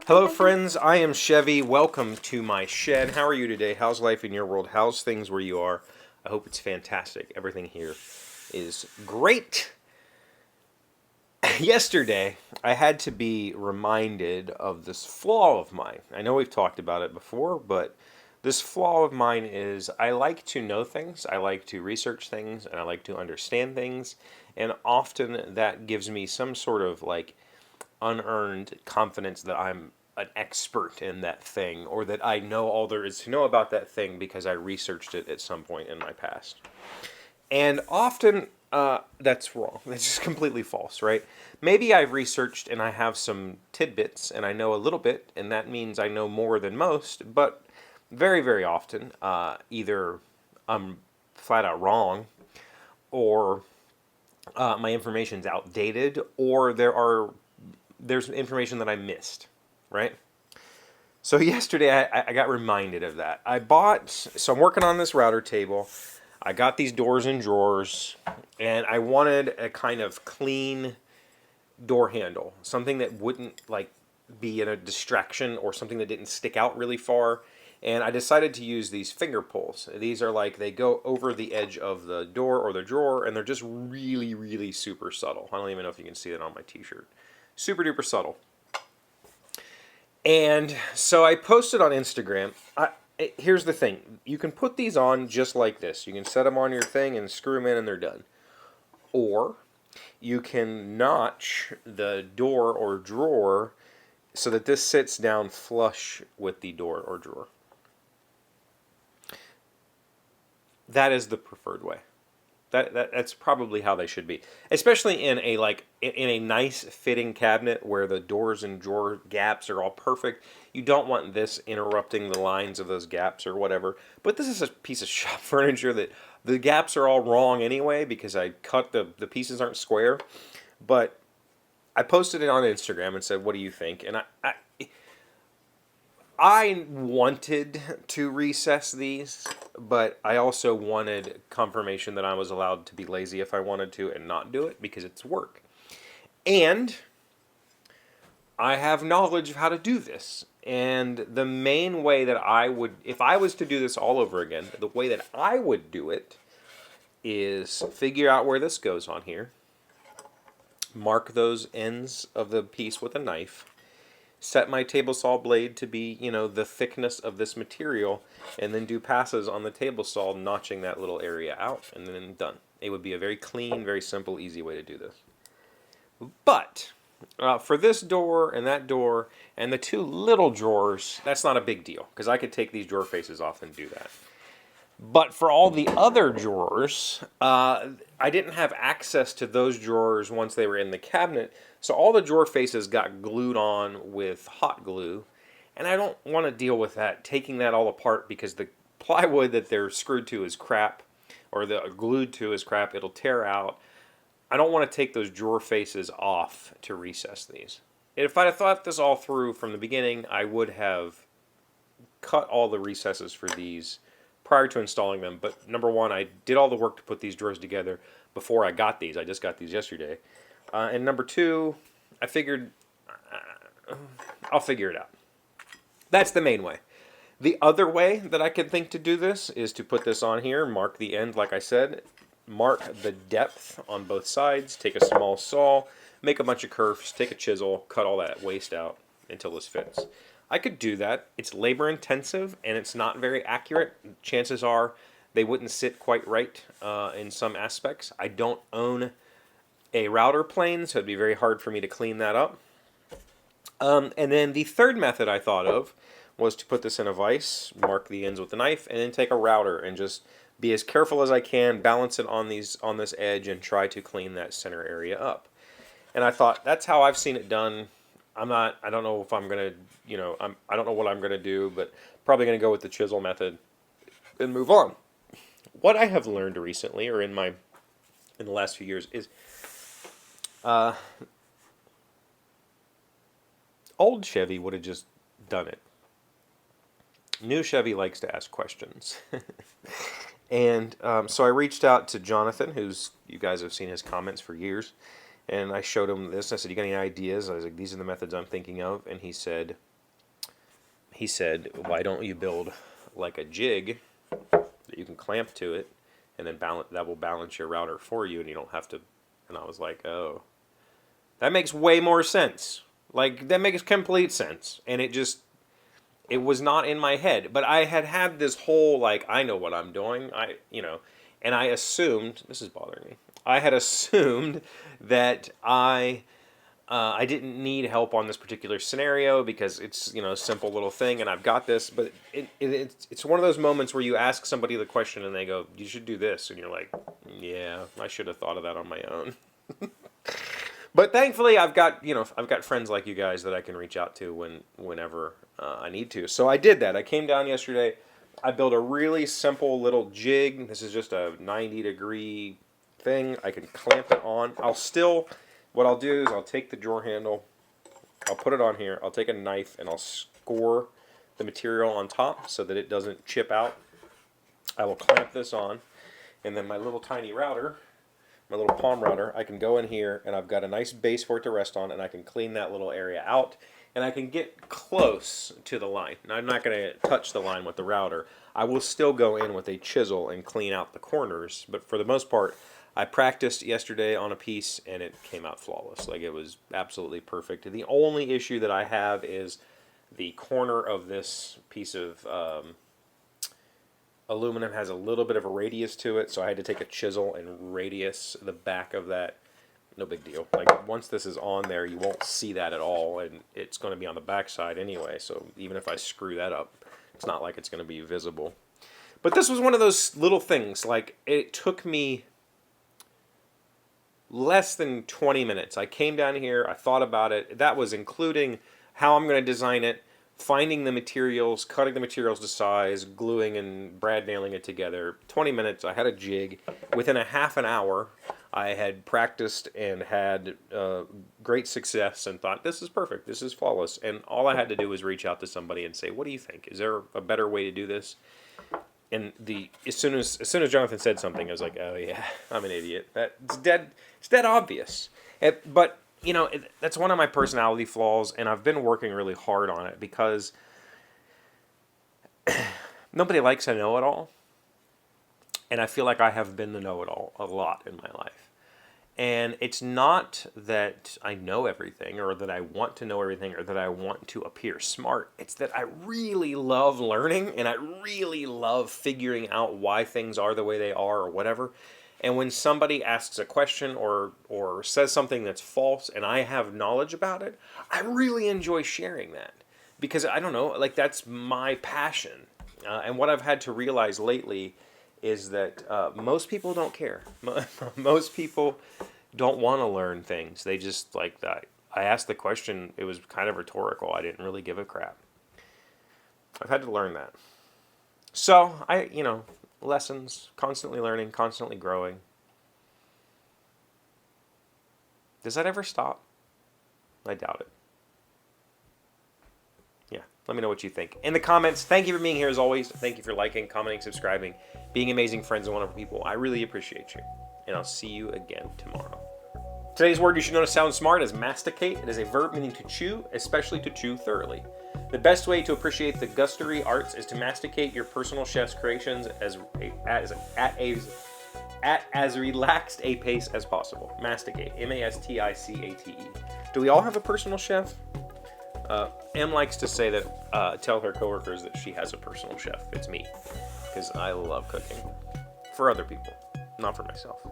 Hello, friends. I am Chevee. Welcome to my shed. How are you today? How's life in your world? How's things where you are? I hope it's fantastic. Everything here is great. Yesterday, I had to be reminded of this flaw of mine. I know we've talked about it before, but this flaw of mine is I like to know things, I like to research things, and I like to understand things. And often that gives me some sort of like unearned confidence that I'm an expert in that thing or that I know all there is to know about that thing because I researched it at some point in my past. And often that's wrong. That's just completely false, right? Maybe I've researched and I have some tidbits and I know a little bit, and that means I know more than most, but very, very often, either I'm flat out wrong or my information's outdated or there's information that I missed, right? So yesterday I got reminded of that. So I'm working on this router table. I got these doors and drawers, and I wanted a kind of clean door handle, something that wouldn't like be in a distraction or something that didn't stick out really far. And I decided to use these finger pulls. These are like they go over the edge of the door or the drawer, and they're just really, really super subtle. I don't even know if you can see that on my t-shirt. Super duper subtle. And so I posted on Instagram. Here's the thing. You can put these on just like this. You can set them on your thing and screw them in and they're done. Or you can notch the door or drawer so that this sits down flush with the door or drawer. That is the preferred way. That's probably how they should be, especially in a nice fitting cabinet where the doors and drawer gaps are all perfect. You don't want this interrupting the lines of those gaps or whatever. But this is a piece of shop furniture that the gaps are all wrong anyway because I cut the pieces aren't square. But I posted it on Instagram and said, "What do you think?" And I wanted to recess these, but I also wanted confirmation that I was allowed to be lazy if I wanted to and not do it because it's work. And I have knowledge of how to do this. And the main way that I would, if I was to do this all over again, the way that I would do it is figure out where this goes on here, mark those ends of the piece with a knife, set my table saw blade to be, the thickness of this material, and then do passes on the table saw, notching that little area out, and then done. It would be a very clean, very simple, easy way to do this. But for this door and that door and the two little drawers, that's not a big deal, because I could take these drawer faces off and do that. But for all the other drawers, I didn't have access to those drawers once they were in the cabinet. So all the drawer faces got glued on with hot glue. And I don't want to deal with that, taking that all apart because the plywood that they're screwed to is crap, or the glued to is crap. It'll tear out. I don't want to take those drawer faces off to recess these. If I'd have thought this all through from the beginning, I would have cut all the recesses for these prior to installing them. But number one, I did all the work to put these drawers together before I got these. I just got these yesterday. And number two, I figured I'll figure it out. That's the main way. The other way that I could think to do this is to put this on here, mark the end like I said, mark the depth on both sides, take a small saw, make a bunch of curves, take a chisel, cut all that waste out until this fits. I could do that. It's labor intensive and it's not very accurate. Chances are they wouldn't sit quite right in some aspects. I don't own a router plane, so it'd be very hard for me to clean that up. And then the third method I thought of was to put this in a vise, mark the ends with a knife, and then take a router and just be as careful as I can, balance it on this edge, and try to clean that center area up. And I thought that's how I've seen it done. I don't know if I'm gonna, I don't know what I'm gonna do, but probably gonna go with the chisel method and move on. What I have learned recently, or in the last few years, is old Chevee would have just done it. New Chevee likes to ask questions. And so I reached out to Jonathan, you guys have seen his comments for years, and I showed him this. I said, "You got any ideas?" I was like, "These are the methods I'm thinking of." And he said, he said, why don't you build like a jig that you can clamp to it, and then that will balance your router for you, and you don't have to. And I was like, oh, that makes way more sense. Like, that makes complete sense. And it was not in my head. But I had this whole, like, I know what I'm doing. And I assumed, this is bothering me. I had assumed that I didn't need help on this particular scenario because it's, a simple little thing and I've got this. But it's one of those moments where you ask somebody the question and they go, you should do this. And you're like, yeah, I should have thought of that on my own. But thankfully, I've got friends like you guys that I can reach out to whenever I need to. So I did that. I came down yesterday. I built a really simple little jig. This is just a 90-degree thing. I can clamp it on. What I'll do is I'll take the drawer handle. I'll put it on here. I'll take a knife and I'll score the material on top so that it doesn't chip out. I will clamp this on, and then my little tiny router, my little palm router, I can go in here and I've got a nice base for it to rest on, and I can clean that little area out, and I can get close to the line. Now, I'm not going to touch the line with the router. I will still go in with a chisel and clean out the corners, but for the most part, I practiced yesterday on a piece and it came out flawless. Like, it was absolutely perfect. The only issue that I have is the corner of this piece of aluminum has a little bit of a radius to it, so I had to take a chisel and radius the back of that. No big deal. Like, once this is on there, you won't see that at all, and it's going to be on the back side anyway, so even if I screw that up, it's not like it's going to be visible. But this was one of those little things. Like, it took me less than 20 minutes. I came down here, I thought about it. That was including how I'm going to design it, finding the materials, cutting the materials to size, gluing and brad nailing it together. 20 minutes, I had a jig. Within a half an hour, I had practiced and had great success and thought, this is perfect, this is flawless. And all I had to do was reach out to somebody and say, what do you think? Is there a better way to do this? And as soon as Jonathan said something, I was like, oh yeah, I'm an idiot. It's dead obvious. But that's one of my personality flaws, and I've been working really hard on it because nobody likes a know-it-all, and I feel like I have been the know-it-all a lot in my life. And it's not that I know everything or that I want to know everything or that I want to appear smart. It's that I really love learning and I really love figuring out why things are the way they are or whatever. And when somebody asks a question or says something that's false and I have knowledge about it, I really enjoy sharing that. Because, I don't know, like, that's my passion. And what I've had to realize lately is that most people don't care. Most people don't want to learn things. They just, like, that. I asked the question, it was kind of rhetorical. I didn't really give a crap. I've had to learn that. So, lessons, constantly learning, constantly growing. Does that ever stop? I doubt it. Yeah, let me know what you think. In the comments, thank you for being here as always. Thank you for liking, commenting, subscribing, being amazing friends and wonderful people. I really appreciate you. And I'll see you again tomorrow. Today's word you should know to sound smart is masticate. It is a verb meaning to chew, especially to chew thoroughly. The best way to appreciate the gustatory arts is to masticate your personal chef's creations at as relaxed a pace as possible. Masticate. M-A-S-T-I-C-A-T-E. Do we all have a personal chef? Em likes to say that, tell her coworkers that she has a personal chef. It's me. Because I love cooking. For other people, not for myself.